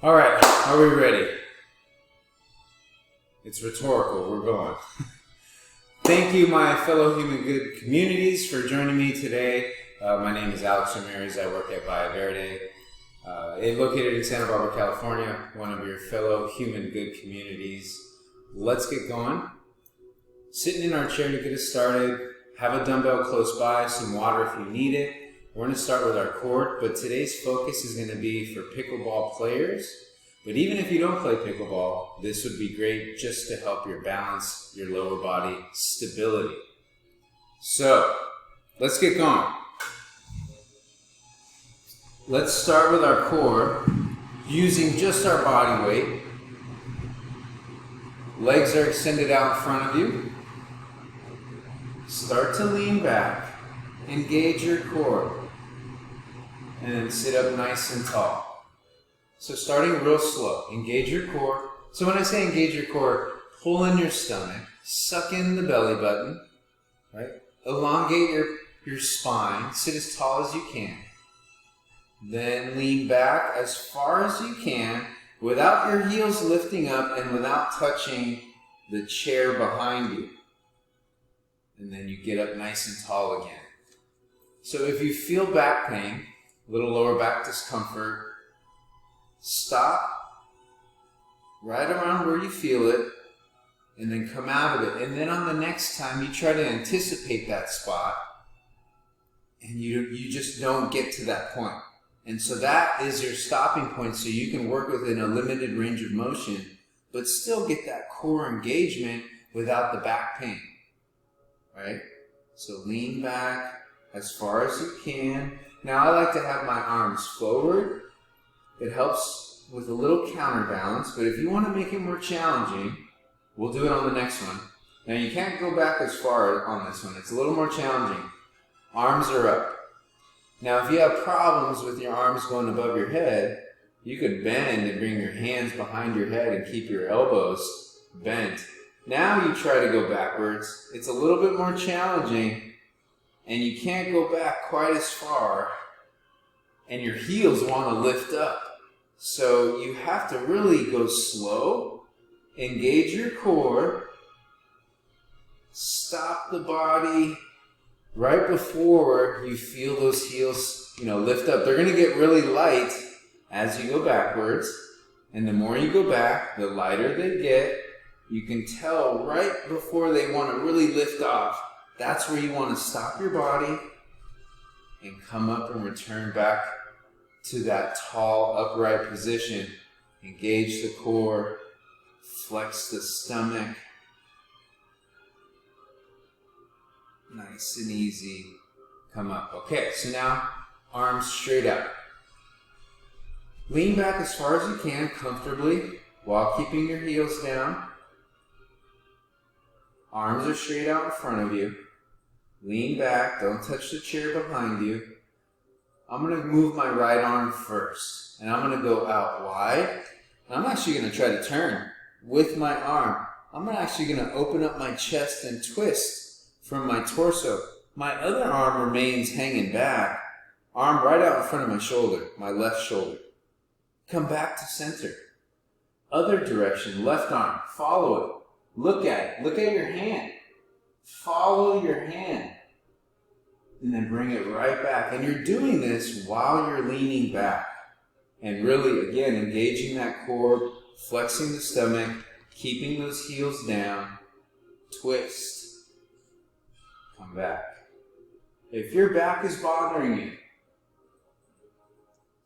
All right, are we ready? It's rhetorical, we're going. Thank you, my fellow human good communities, for joining me today. My name is Alex Ramirez. I work at Via Verde, located in Santa Barbara, California, one of your fellow human good communities. Let's get going. Sitting in our chair to get us started, have a dumbbell close by, some water if you need it. We're going to start with our court, but today's focus is going to be for pickleball players. But even if you don't play pickleball, this would be great just to help your balance, your lower body stability. So, let's get going. Let's start with our core, using just our body weight. Legs are extended out in front of you. Start to lean back. Engage your core. And then sit up nice and tall. So starting real slow. Engage your core. So when I say engage your core, pull in your stomach. Suck in the belly button. Right? Elongate your spine. Sit as tall as you can. Then lean back as far as you can without your heels lifting up and without touching the chair behind you. And then you get up nice and tall again. So if you feel back pain, a little lower back discomfort, stop right around where you feel it and then come out of it. And then on the next time you try to anticipate that spot and you just don't get to that point. And so that is your stopping point, so you can work within a limited range of motion but still get that core engagement without the back pain. Right? So lean back as far as you can. Now I like to have my arms forward. It helps with a little counterbalance, but if you want to make it more challenging, we'll do it on the next one. Now you can't go back as far on this one. It's a little more challenging. Arms are up. Now if you have problems with your arms going above your head, you could bend and bring your hands behind your head and keep your elbows bent. Now you try to go backwards. It's a little bit more challenging, and you can't go back quite as far, and your heels want to lift up. So you have to really go slow, engage your core, stop the body right before you feel those heels, lift up. They're going to get really light as you go backwards, and the more you go back, the lighter they get. You can tell right before they want to really lift off. That's where you want to stop your body and come up and return back to that tall, upright position. Engage the core, flex the stomach. Nice and easy. Come up. Okay, so now arms straight out. Lean back as far as you can comfortably while keeping your heels down. Arms are straight out in front of you. Lean back, don't touch the chair behind you. I'm going to move my right arm first, and I'm going to go out wide. And I'm actually going to try to turn with my arm. I'm actually going to open up my chest and twist from my torso. My other arm remains hanging back, arm right out in front of my shoulder, my left shoulder. Come back to center. Other direction, left arm, follow it. Look at it. Look at your hand. Follow your hand. And then bring it right back. And you're doing this while you're leaning back. And really, again, engaging that core, flexing the stomach, keeping those heels down. Twist. Come back. If your back is bothering you,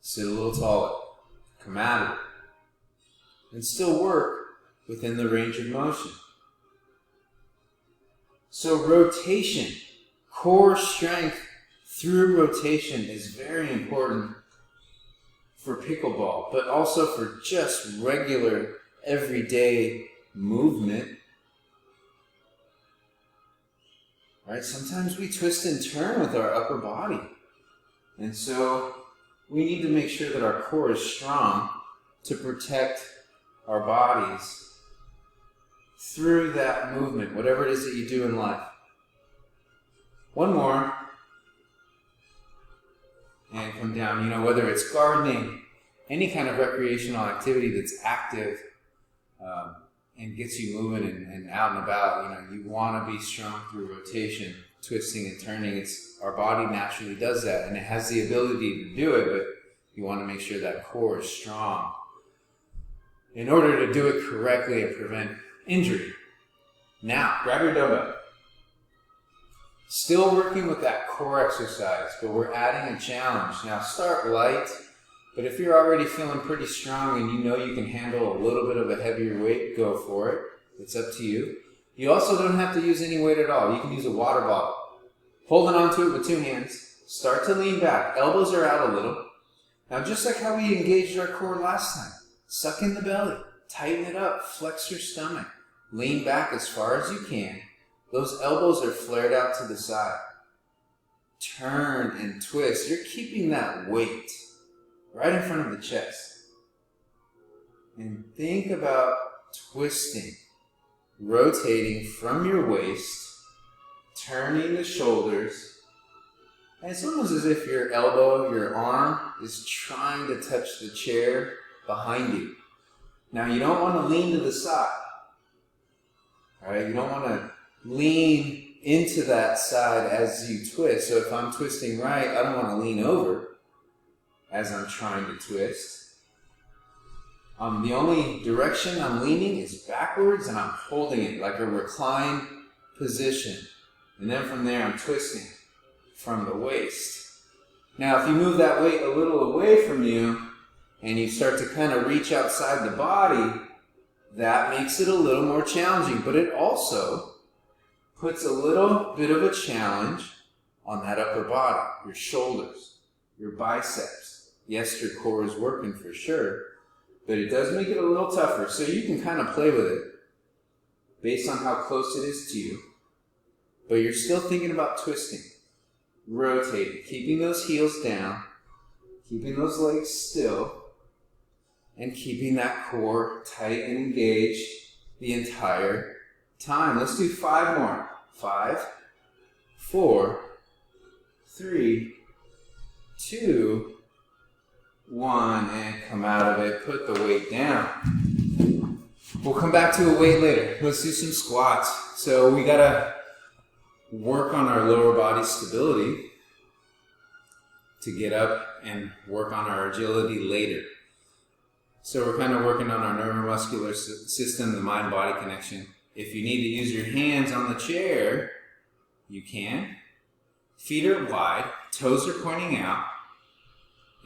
sit a little taller. Come out of it. And still work within the range of motion. So rotation, core strength through rotation is very important for pickleball, but also for just regular, everyday movement. Right? Sometimes we twist and turn with our upper body. And so we need to make sure that our core is strong to protect our bodies through that movement, whatever it is that you do in life. One more. And come down. Whether it's gardening, any kind of recreational activity that's active and gets you moving and out and about. You want to be strong through rotation, twisting and turning. Our body naturally does that, and it has the ability to do it, but you want to make sure that core is strong in order to do it correctly and prevent injury. Now, grab your dumbbell. Still working with that core exercise, but we're adding a challenge. Now, start light, but if you're already feeling pretty strong and you know you can handle a little bit of a heavier weight, go for it. It's up to you. You also don't have to use any weight at all. You can use a water bottle. Holding onto it with 2 hands. Start to lean back. Elbows are out a little. Now, just like how we engaged our core last time, suck in the belly. Tighten it up. Flex your stomach. Lean back as far as you can. Those elbows are flared out to the side. Turn and twist. You're keeping that weight right in front of the chest. And think about twisting, rotating from your waist, turning the shoulders. And it's almost as if your elbow, your arm, is trying to touch the chair behind you. Now, you don't want to lean to the side. All right? You don't want to lean into that side as you twist. So if I'm twisting right, I don't want to lean over as I'm trying to twist. The only direction I'm leaning is backwards, and I'm holding it like a reclined position. And then from there, I'm twisting from the waist. Now, if you move that weight a little away from you, and you start to kind of reach outside the body, that makes it a little more challenging. But it also puts a little bit of a challenge on that upper body, your shoulders, your biceps. Yes, your core is working for sure, but it does make it a little tougher. So you can kind of play with it based on how close it is to you. But you're still thinking about twisting, rotating, keeping those heels down, keeping those legs still, and keeping that core tight and engaged the entire time. Let's do 5 more. 5, 4, 3, 2, 1, and come out of it. Put the weight down. We'll come back to a weight later. Let's do some squats. So we gotta work on our lower body stability to get up and work on our agility later. So we're kind of working on our neuromuscular system, the mind-body connection. If you need to use your hands on the chair, you can. Feet are wide, toes are pointing out.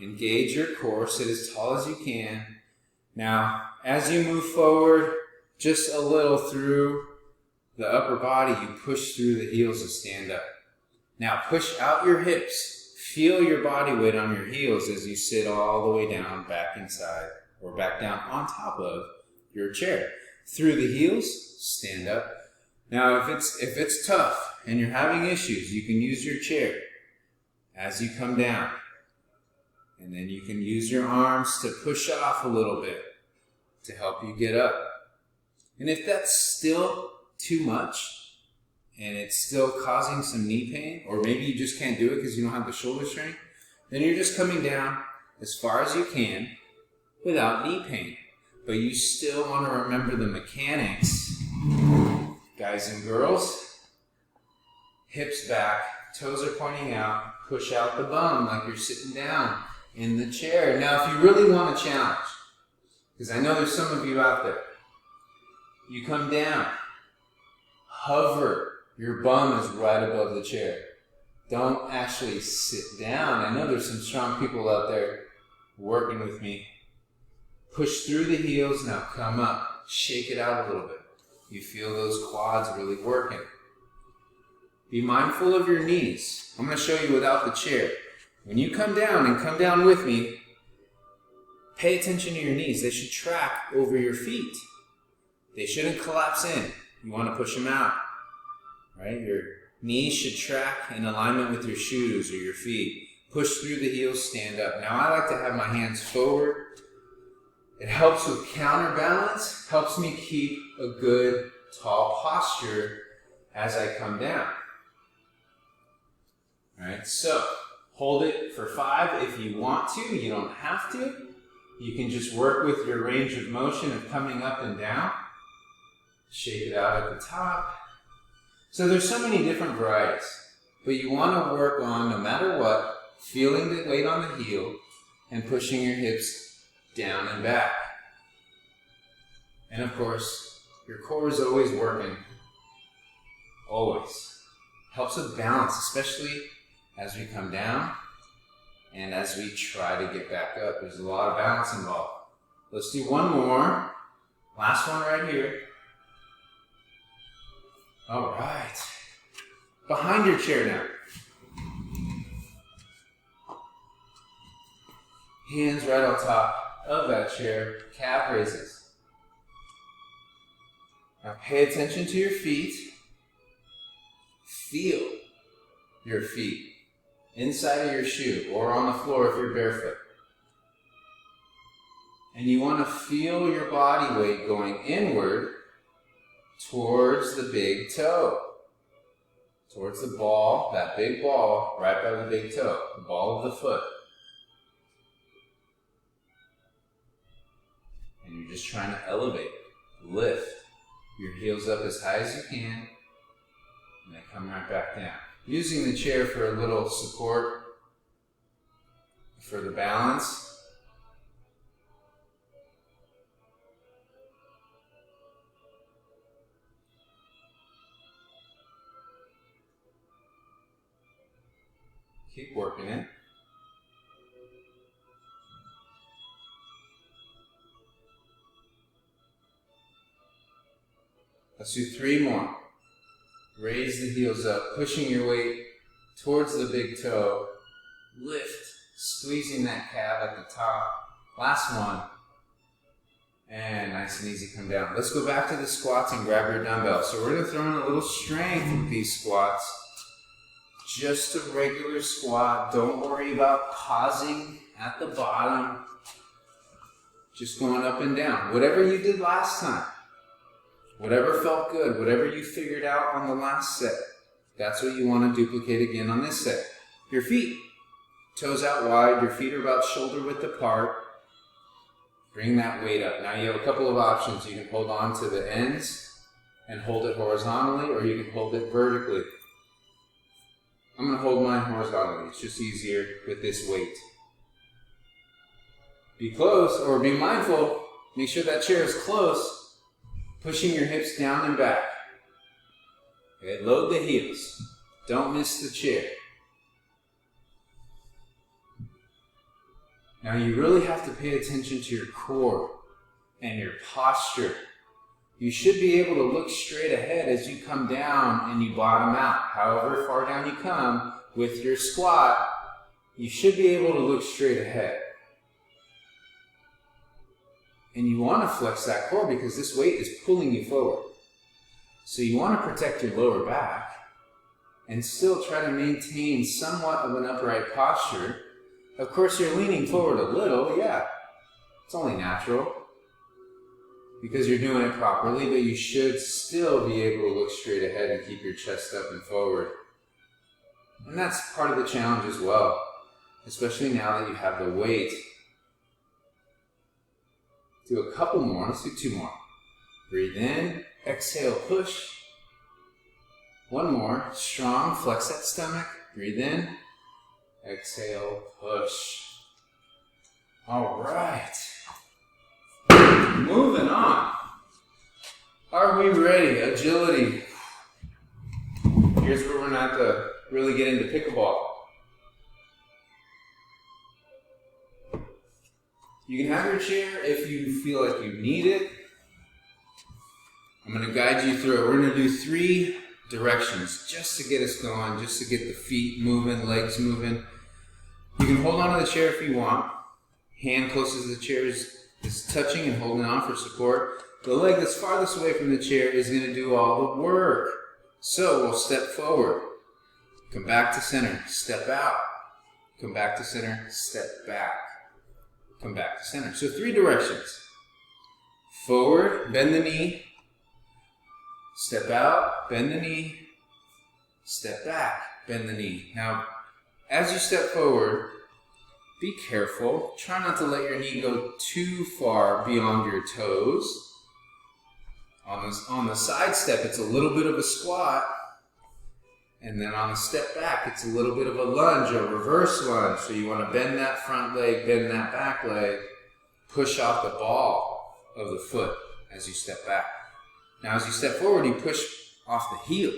Engage your core, sit as tall as you can. Now, as you move forward, just a little through the upper body, you push through the heels to stand up. Now, push out your hips. Feel your body weight on your heels as you sit all the way down, back inside, or back down on top of your chair. Through the heels, stand up. Now, if it's tough and you're having issues, you can use your chair as you come down. And then you can use your arms to push off a little bit to help you get up. And if that's still too much and it's still causing some knee pain, or maybe you just can't do it because you don't have the shoulder strength, then you're just coming down as far as you can without knee pain. But you still want to remember the mechanics. Guys and girls, hips back, toes are pointing out, push out the bum like you're sitting down in the chair. Now, if you really want a challenge, because I know there's some of you out there, you come down, hover, your bum is right above the chair. Don't actually sit down. I know there's some strong people out there working with me. Push through the heels, now come up, shake it out a little bit. You feel those quads really working. Be mindful of your knees. I'm going to show you without the chair. When you come down, and come down with me, pay attention to your knees. They should track over your feet. They shouldn't collapse in. You want to push them out. Right? Your knees should track in alignment with your shoes or your feet. Push through the heels, stand up. Now, I like to have my hands forward. It helps with counterbalance, helps me keep a good, tall posture as I come down. All right, so hold it for 5 if you want to. You don't have to. You can just work with your range of motion of coming up and down. Shake it out at the top. So there's so many different varieties, but you want to work on, no matter what, feeling the weight on the heel and pushing your hips down and back. And of course, your core is always working. Always. Helps with balance, especially as we come down and as we try to get back up. There's a lot of balance involved. Let's do one more. Last one right here. All right. Behind your chair now. Hands right on top of that chair. Calf raises. Now pay attention to your feet. Feel your feet inside of your shoe or on the floor if you're barefoot. And you want to feel your body weight going inward towards the big toe. Towards the ball, that big ball right by the big toe, the ball of the foot. And you're just trying to elevate, lift your heels up as high as you can, and then come right back down. Using the chair for a little support for the balance. Keep working it. Let's do 3 more. Raise the heels up, pushing your weight towards the big toe. Lift, squeezing that calf at the top. Last one. And nice and easy, come down. Let's go back to the squats and grab your dumbbell. So we're going to throw in a little strength with these squats. Just a regular squat. Don't worry about pausing at the bottom. Just going up and down. Whatever you did last time. Whatever felt good. Whatever you figured out on the last set. That's what you want to duplicate again on this set. Your feet. Toes out wide. Your feet are about shoulder width apart. Bring that weight up. Now you have a couple of options. You can hold on to the ends and hold it horizontally, or you can hold it vertically. I'm going to hold mine horizontally. It's just easier with this weight. Be close, or be mindful. Make sure that chair is close. Pushing your hips down and back. Okay, load the heels. Don't miss the chair. Now you really have to pay attention to your core and your posture. You should be able to look straight ahead as you come down and you bottom out. However far down you come with your squat, you should be able to look straight ahead. And you want to flex that core because this weight is pulling you forward. So you want to protect your lower back and still try to maintain somewhat of an upright posture. Of course, you're leaning forward a little, yeah. It's only natural because you're doing it properly, but you should still be able to look straight ahead and keep your chest up and forward. And that's part of the challenge as well, especially now that you have the weight. Do a couple more. Let's do 2 more. Breathe in, exhale, push. 1 more. Strong, flex that stomach. Breathe in, exhale, push. All right. Moving on. Are we ready? Agility. Here's where we're not to really get into pickleball. You can have your chair if you feel like you need it. I'm going to guide you through it. We're going to do 3 directions just to get us going, just to get the feet moving, legs moving. You can hold on to the chair if you want. Hand closest to the chair is touching and holding on for support. The leg that's farthest away from the chair is going to do all the work. So we'll step forward, come back to center, step out, come back to center, step back, come back to center. So 3 directions. Forward, bend the knee, step out, bend the knee, step back, bend the knee. Now, as you step forward, be careful. Try not to let your knee go too far beyond your toes. On the side step, it's a little bit of a squat. And then on the step back, it's a little bit of a lunge, a reverse lunge. So you want to bend that front leg, bend that back leg, push off the ball of the foot as you step back. Now as you step forward, you push off the heel.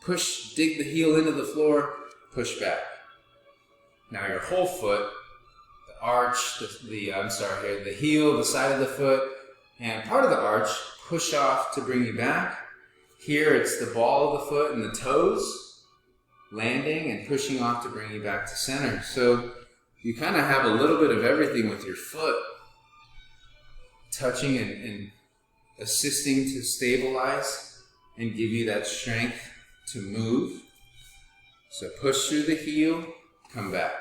Push, dig the heel into the floor, push back. Now your whole foot, the arch, the heel, the side of the foot, and part of the arch, push off to bring you back. Here it's the ball of the foot and the toes, landing and pushing off to bring you back to center. So you kind of have a little bit of everything with your foot, touching and assisting to stabilize and give you that strength to move. So push through the heel, come back.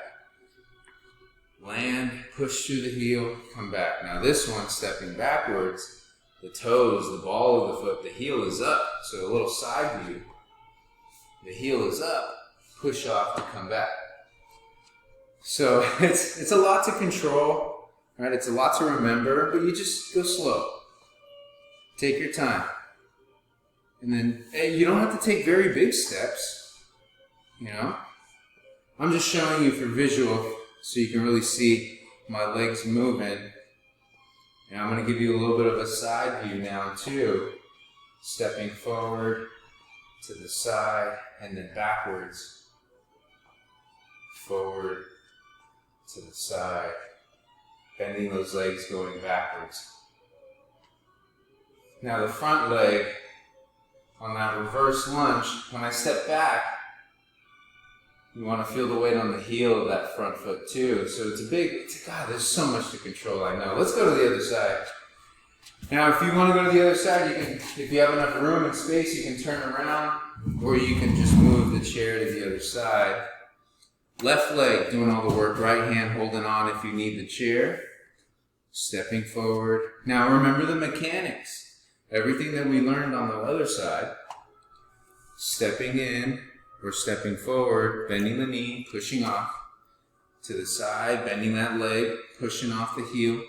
Land, push through the heel, come back. Now this one, stepping backwards, the toes, the ball of the foot, the heel is up. So a little side view. The heel is up, push off to come back. So it's a lot to control, right? It's a lot to remember, but you just go slow. Take your time. And then you don't have to take very big steps, you know? I'm just showing you for visual so you can really see my legs moving. And I'm going to give you a little bit of a side view now too. Stepping forward to the side and then backwards. Forward to the side. Bending those legs going backwards. Now the front leg on that reverse lunge, when I step back, you want to feel the weight on the heel of that front foot too. So God, there's so much to control, I know. Let's go to the other side. Now, if you want to go to the other side, you can, if you have enough room and space, you can turn around, or you can just move the chair to the other side. Left leg doing all the work, right hand holding on if you need the chair. Stepping forward. Now remember the mechanics. Everything that we learned on the other side. Stepping in, or stepping forward, bending the knee, pushing off to the side, bending that leg, pushing off the heel,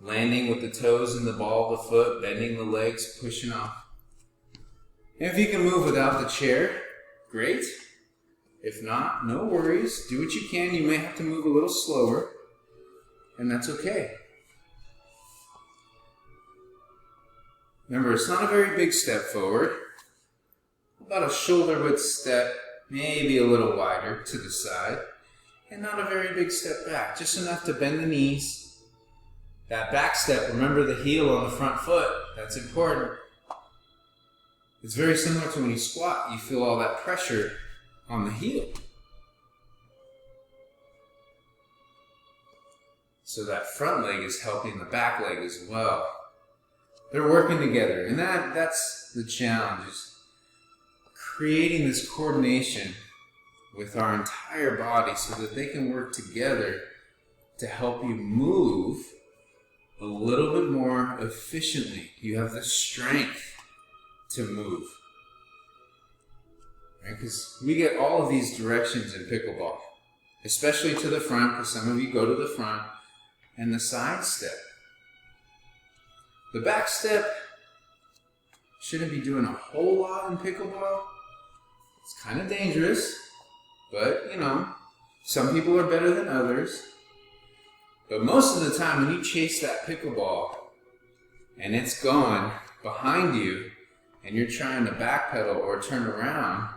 landing with the toes and the ball of the foot, bending the legs, pushing off. And if you can move without the chair, great. If not, no worries. Do what you can. You may have to move a little slower, and that's okay. Remember, it's not a very big step forward. About a shoulder width step, maybe a little wider to the side, and not a very big step back, just enough to bend the knees. That back step, remember the heel on the front foot, that's important. It's very similar to when you squat, you feel all that pressure on the heel. So that front leg is helping the back leg as well. They're working together, and that's the challenge, is creating this coordination with our entire body so that they can work together to help you move a little bit more efficiently. You have the strength to move. Right? Because we get all of these directions in pickleball, especially to the front, because some of you go to the front, and the side step. The back step shouldn't be doing a whole lot in pickleball. It's kind of dangerous, but you know, some people are better than others. But most of the time when you chase that pickleball and it's going behind you and you're trying to backpedal or turn around,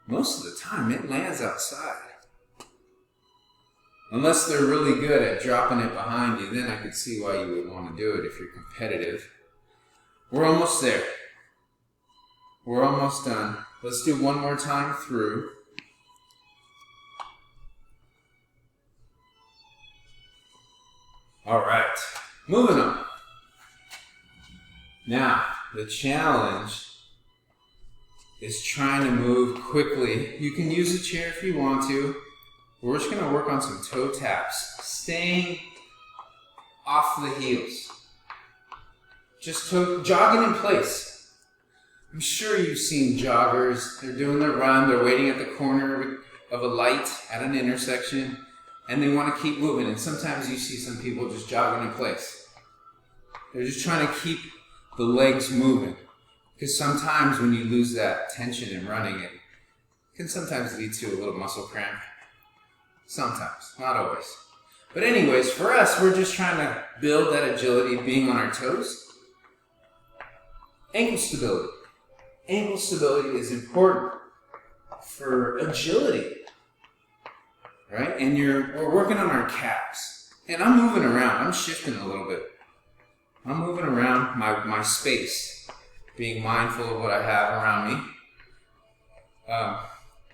most of the time it lands outside. Unless they're really good at dropping it behind you, then I could see why you would want to do it if you're competitive. We're almost there. We're almost done. Let's do one more time through. All right, moving on. Now, the challenge is trying to move quickly. You can use a chair if you want to. We're just going to work on some toe taps, staying off the heels. Just jogging in place. I'm sure you've seen joggers. They're doing their run. They're waiting at the corner of a light at an intersection. and they want to keep moving. And sometimes you see some people just jogging in place. They're just trying to keep the legs moving. Because sometimes when you lose that tension in running, it can sometimes lead to a little muscle cramp. Sometimes, not always. But anyways, for us, we're just trying to build that agility of being on our toes. Ankle stability. Ankle stability is important for agility, right? And we're working on our calves. And I'm moving around. I'm shifting a little bit. I'm moving around my space, being mindful of what I have around me.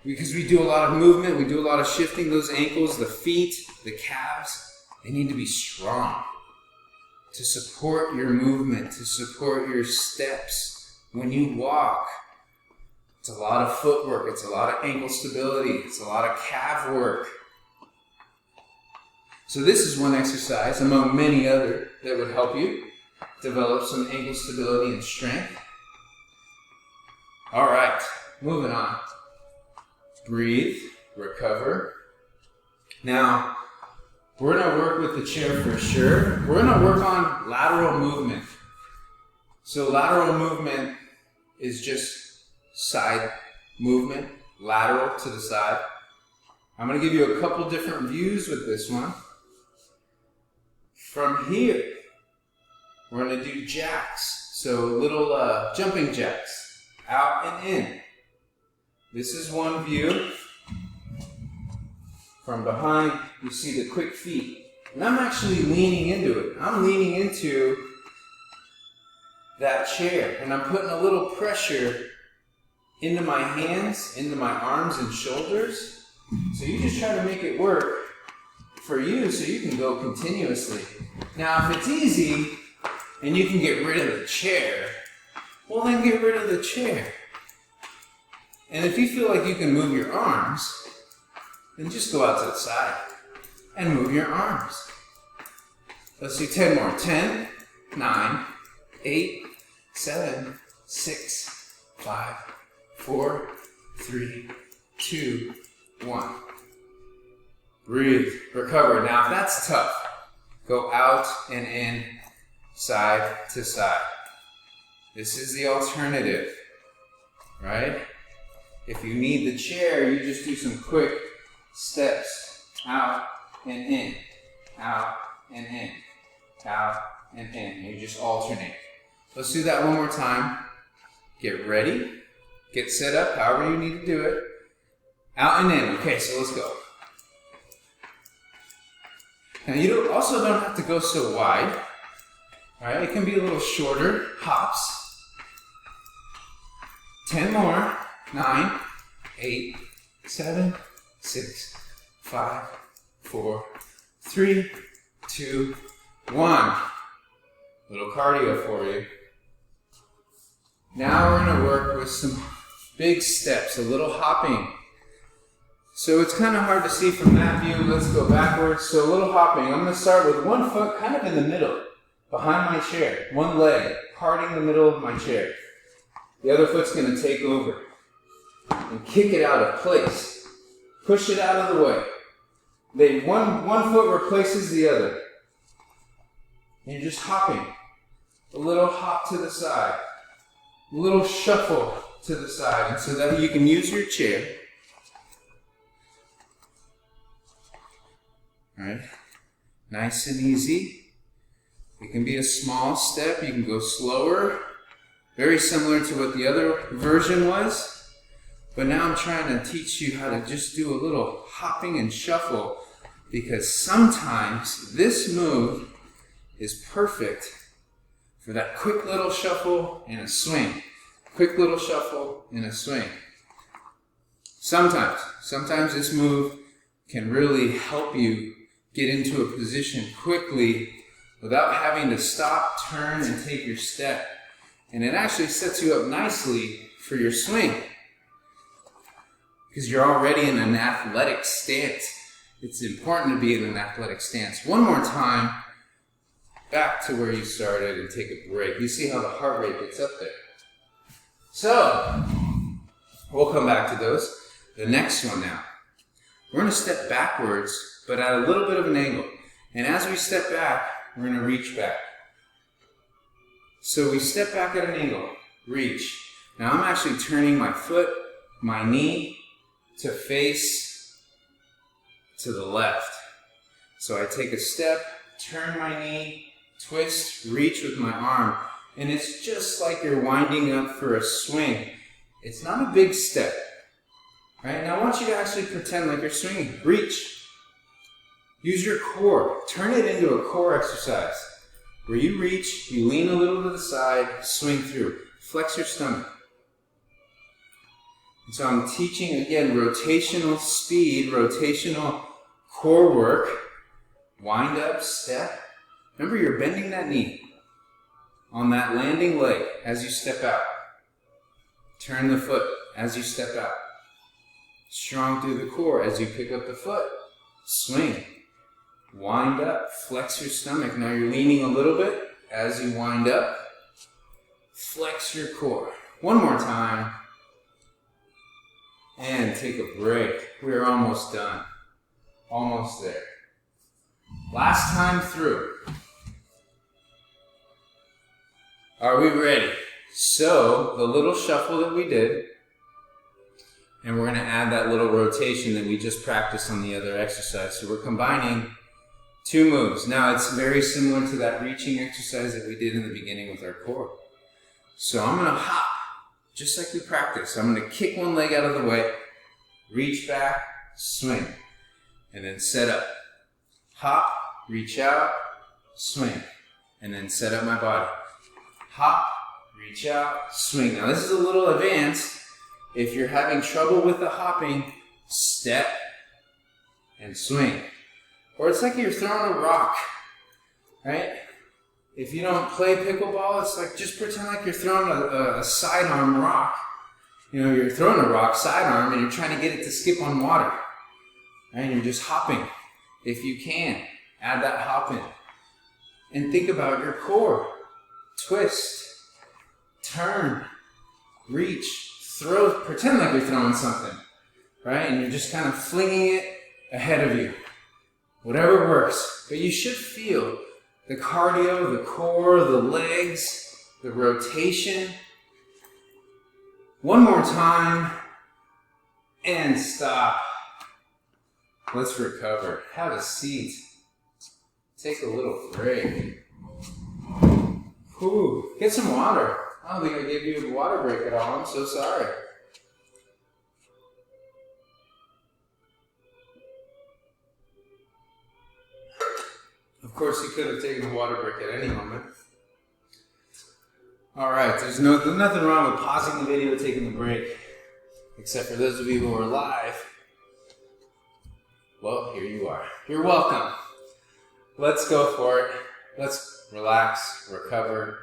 Because we do a lot of movement, we do a lot of shifting. Those ankles, the feet, the calves, they need to be strong to support your movement, to support your steps. When you walk, it's a lot of footwork, it's a lot of ankle stability, it's a lot of calf work. So this is one exercise among many other that would help you develop some ankle stability and strength. All right, moving on. Breathe, recover. Now, we're going to work with the chair for sure. We're going to work on lateral movement. So lateral movement is just side movement, lateral to the side. I'm going to give you a couple different views with this one. From here, we're going to do jacks. So little jumping jacks, out and in. This is one view. From behind, you see the quick feet. And I'm actually leaning into it. I'm leaning into that chair. And I'm putting a little pressure into my hands, into my arms and shoulders. So you just try to make it work for you so you can go continuously. Now, if it's easy and you can get rid of the chair, well then get rid of the chair. And if you feel like you can move your arms, then just go out to the side and move your arms. Let's do 10 more. 10, 9, 8, 7, 6, 5, 4, 3, 2, 1. Breathe. Recover. Now, if that's tough, go out and in, side to side. This is the alternative, right? If you need the chair, you just do some quick steps. Out and in, out and in, out and in. You just alternate. Let's do that one more time. Get ready. Get set up however you need to do it. Out and in. Okay, so let's go. Now you also don't have to go so wide. All right, it can be a little shorter hops. 10 more. 9, 8, 7, 6, 5, 4, 3, 2, 1. Little cardio for you. Now we're going to work with some big steps, a little hopping. So it's kind of hard to see from that view. Let's go backwards. So a little hopping. I'm going to start with one foot kind of in the middle, behind my chair. One leg parting the middle of my chair. The other foot's going to take over and kick it out of place. Push it out of the way. One foot replaces the other. And you're just hopping. A little hop to the side. A little shuffle to the side. And so that you can use your chair. All right. Nice and easy. It can be a small step. You can go slower. Very similar to what the other version was. But now I'm trying to teach you how to just do a little hopping and shuffle, because sometimes this move is perfect for that quick little shuffle and a swing. Quick little shuffle and a swing. Sometimes this move can really help you get into a position quickly without having to stop, turn, and take your step. And it actually sets you up nicely for your swing, because you're already in an athletic stance. It's important to be in an athletic stance. One more time, back to where you started and take a break. You see how the heart rate gets up there. So, we'll come back to those. The next one now. We're going to step backwards, but at a little bit of an angle. And as we step back, we're going to reach back. So we step back at an angle, reach. Now I'm actually turning my foot, my knee, to face to the left. So I take a step, turn my knee, twist, reach with my arm. And it's just like you're winding up for a swing. It's not a big step. Right? Now I want you to actually pretend like you're swinging. Reach. Use your core. Turn it into a core exercise. Where you reach, you lean a little to the side, swing through. Flex your stomach. And so I'm teaching, again, rotational speed, rotational core work. Wind up, step. Remember, you're bending that knee on that landing leg as you step out. Turn the foot as you step out. Strong through the core as you pick up the foot. Swing. Wind up. Flex your stomach. Now you're leaning a little bit as you wind up. Flex your core. One more time. And take a break. We're almost done. Almost there. Last time through. Are we ready? So, the little shuffle that we did, and we're going to add that little rotation that we just practiced on the other exercise. So we're combining two moves. Now it's very similar to that reaching exercise that we did in the beginning with our core. So I'm going to hop, just like we practiced. I'm going to kick one leg out of the way, reach back, swing, and then set up. Hop, reach out, swing, and then set up my body. Hop, reach out, swing. Now this is a little advanced. If you're having trouble with the hopping, step and swing. Or it's like you're throwing a rock, right? If you don't play pickleball, it's like just pretend like you're throwing a sidearm rock. You know, you're throwing a rock sidearm and you're trying to get it to skip on water. Right? And you're just hopping. If you can, add that hop in. And think about your core. Twist, turn, reach, throw, pretend like you're throwing something, right? And you're just kind of flinging it ahead of you. Whatever works. But you should feel the cardio, the core, the legs, the rotation. One more time, and stop. Let's recover. Have a seat. Take a little break. Ooh, get some water. I don't think I gave you a water break at all. I'm so sorry. Of course, you could have taken a water break at any moment. All right, there's nothing wrong with pausing the video, taking the break, except for those of you who are live. Well, here you are. You're welcome. Let's go for it. Let's relax, recover.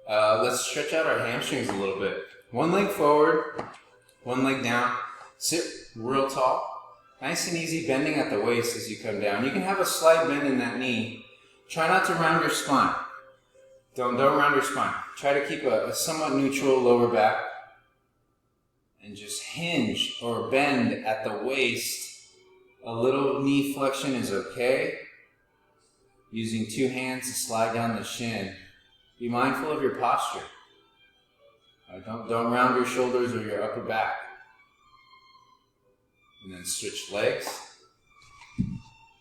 Let's stretch out our hamstrings a little bit. One leg forward, one leg down. Sit real tall. Nice and easy, bending at the waist as you come down. You can have a slight bend in that knee. Try not to round your spine. Don't round your spine. Try to keep a somewhat neutral lower back. And just hinge or bend at the waist. A little knee flexion is okay. Using two hands to slide down the shin. Be mindful of your posture. Don't round your shoulders or your upper back. And then switch legs.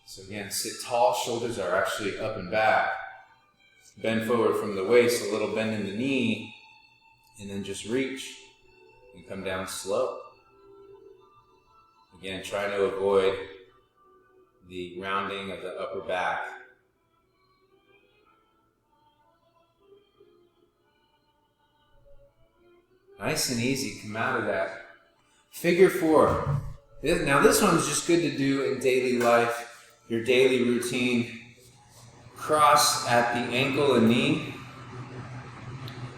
So again, sit tall, shoulders are actually up and back. Bend forward from the waist, a little bend in the knee, and then just reach and come down slow. Again, try to avoid the rounding of the upper back. Nice and easy, come out of that. Figure four. Now this one's just good to do in daily life, your daily routine. Cross at the ankle and knee.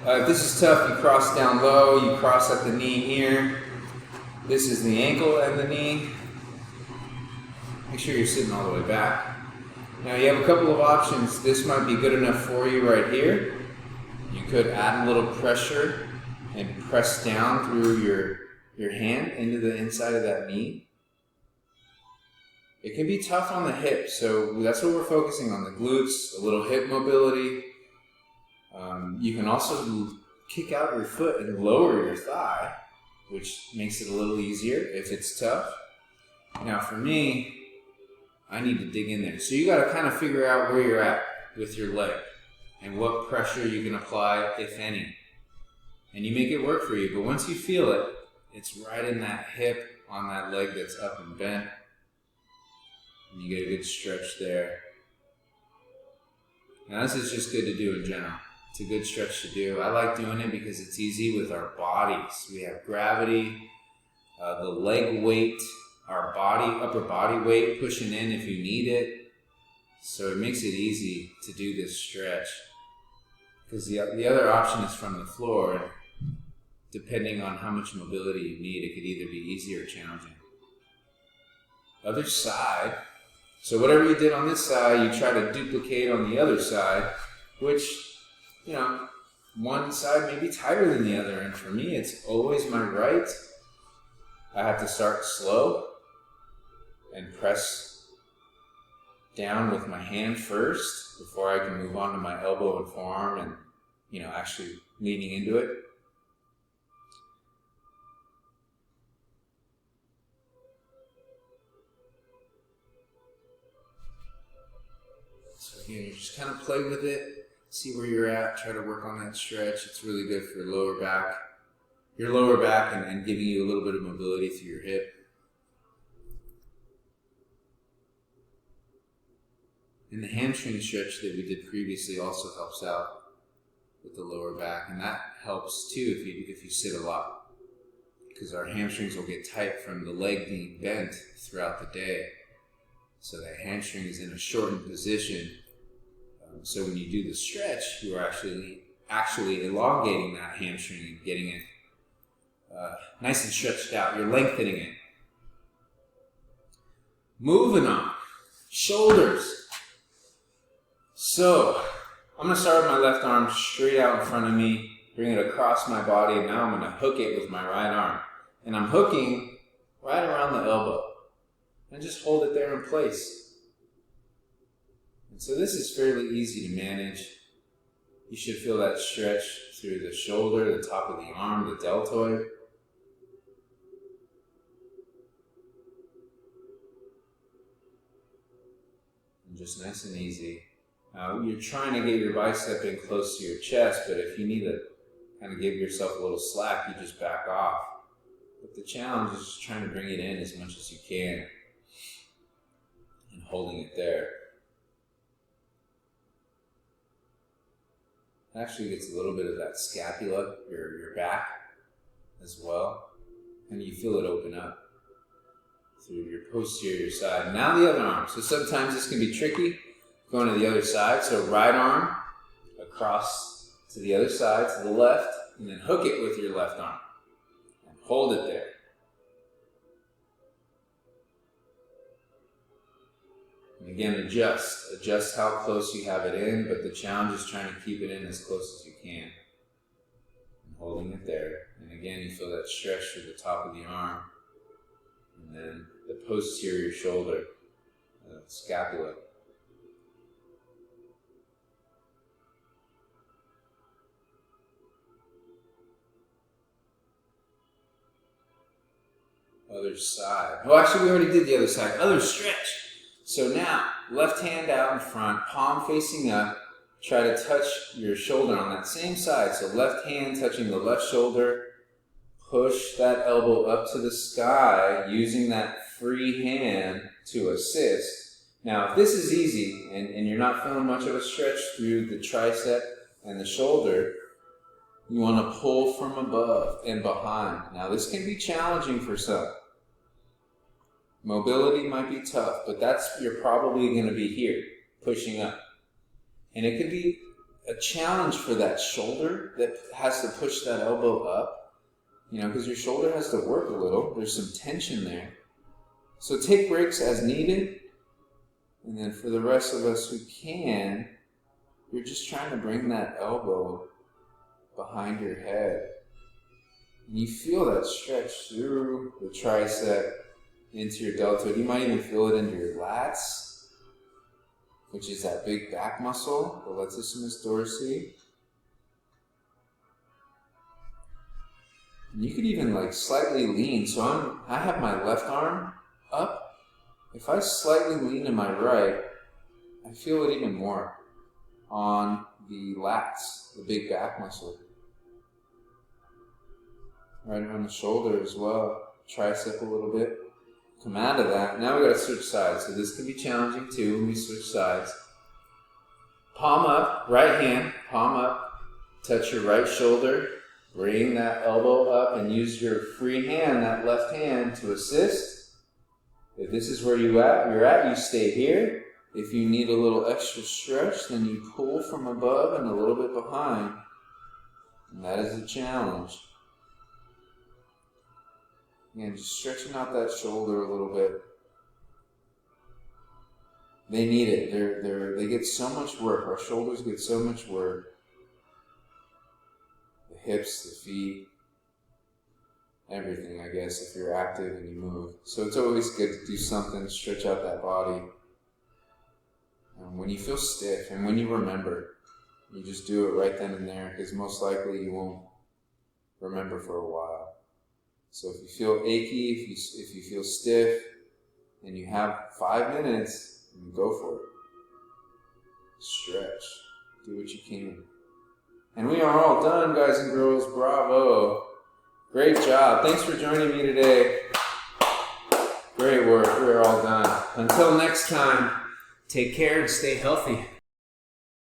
If this is tough, you cross down low, you cross at the knee here. This is the ankle and the knee. Make sure you're sitting all the way back. Now you have a couple of options. This might be good enough for you right here. You could add a little pressure and press down through your hand into the inside of that knee. It can be tough on the hips, so that's what we're focusing on, the glutes, a little hip mobility. You can also kick out your foot and lower your thigh, which makes it a little easier if it's tough. Now for me, I need to dig in there. So you got to kind of figure out where you're at with your leg and what pressure you can apply, if any. And you make it work for you, but once you feel it, it's right in that hip on that leg that's up and bent. And you get a good stretch there. Now this is just good to do in general. It's a good stretch to do. I like doing it because it's easy with our bodies. We have gravity, the leg weight, our upper body weight pushing in if you need it. So it makes it easy to do this stretch. Because the other option is from the floor. Depending on how much mobility you need, it could either be easy or challenging. Other side. So whatever you did on this side, you try to duplicate on the other side, which, you know, one side may be tighter than the other. And for me, it's always my right. I have to start slow and press down with my hand first before I can move on to my elbow and forearm and, you know, actually leaning into it. So again, you just kind of play with it, see where you're at, try to work on that stretch. It's really good for your lower back and giving you a little bit of mobility through your hip. And the hamstring stretch that we did previously also helps out with the lower back, and that helps too if you sit a lot, because our hamstrings will get tight from the leg being bent throughout the day. So the hamstring is in a shortened position. So when you do the stretch, you are actually elongating that hamstring and getting it nice and stretched out. You're lengthening it. Moving on, shoulders. So I'm going to start with my left arm straight out in front of me, bring it across my body, and now I'm going to hook it with my right arm. And I'm hooking right around the elbow. And just hold it there in place. And so this is fairly easy to manage. You should feel that stretch through the shoulder, the top of the arm, the deltoid. And just nice and easy. Now you're trying to get your bicep in close to your chest, but if you need to kind of give yourself a little slack, you just back off. But the challenge is just trying to bring it in as much as you can and holding it there. It actually gets a little bit of that scapula, your back as well, and you feel it open up through your posterior side. Now the other arm. So sometimes this can be tricky. Going to the other side, so right arm across to the other side, to the left, and then hook it with your left arm. And hold it there. And again, adjust how close you have it in, but the challenge is trying to keep it in as close as you can. And holding it there. And again, you feel that stretch through the top of the arm. And then the posterior shoulder, scapula. Other side. Oh, actually, we already did the other side. Other stretch. So now, left hand out in front, palm facing up. Try to touch your shoulder on that same side. So left hand touching the left shoulder. Push that elbow up to the sky using that free hand to assist. Now, if this is easy and you're not feeling much of a stretch through the tricep and the shoulder, you want to pull from above and behind. Now, this can be challenging for some. Mobility might be tough, but you're probably going to be here, pushing up. And it could be a challenge for that shoulder that has to push that elbow up, because your shoulder has to work a little. There's some tension there. So take breaks as needed. And then for the rest of us who can, you're just trying to bring that elbow behind your head. And you feel that stretch through the tricep into your deltoid. You might even feel it into your lats, which is that big back muscle, the latissimus dorsi. And you could even like slightly lean. So I have my left arm up. If I slightly lean to my right, I feel it even more on the lats, the big back muscle. Right around the shoulder as well. Tricep a little bit. Come out of that. Now we got to switch sides. So this can be challenging too when we switch sides. Palm up, right hand, palm up. Touch your right shoulder. Bring that elbow up and use your free hand, that left hand, to assist. If this is where you're at, you stay here. If you need a little extra stretch, then you pull from above and a little bit behind. And that is a challenge. Again, just stretching out that shoulder a little bit. They need it. They get so much work. Our shoulders get so much work. The hips, the feet, everything, I guess, if you're active and you move. So it's always good to do something, stretch out that body. And when you feel stiff and when you remember, you just do it right then and there, because most likely you won't remember for a while. So if you feel achy, if you feel stiff, and you have 5 minutes, go for it. Stretch. Do what you can. And we are all done, guys and girls. Bravo. Great job. Thanks for joining me today. Great work. We're all done. Until next time, take care and stay healthy.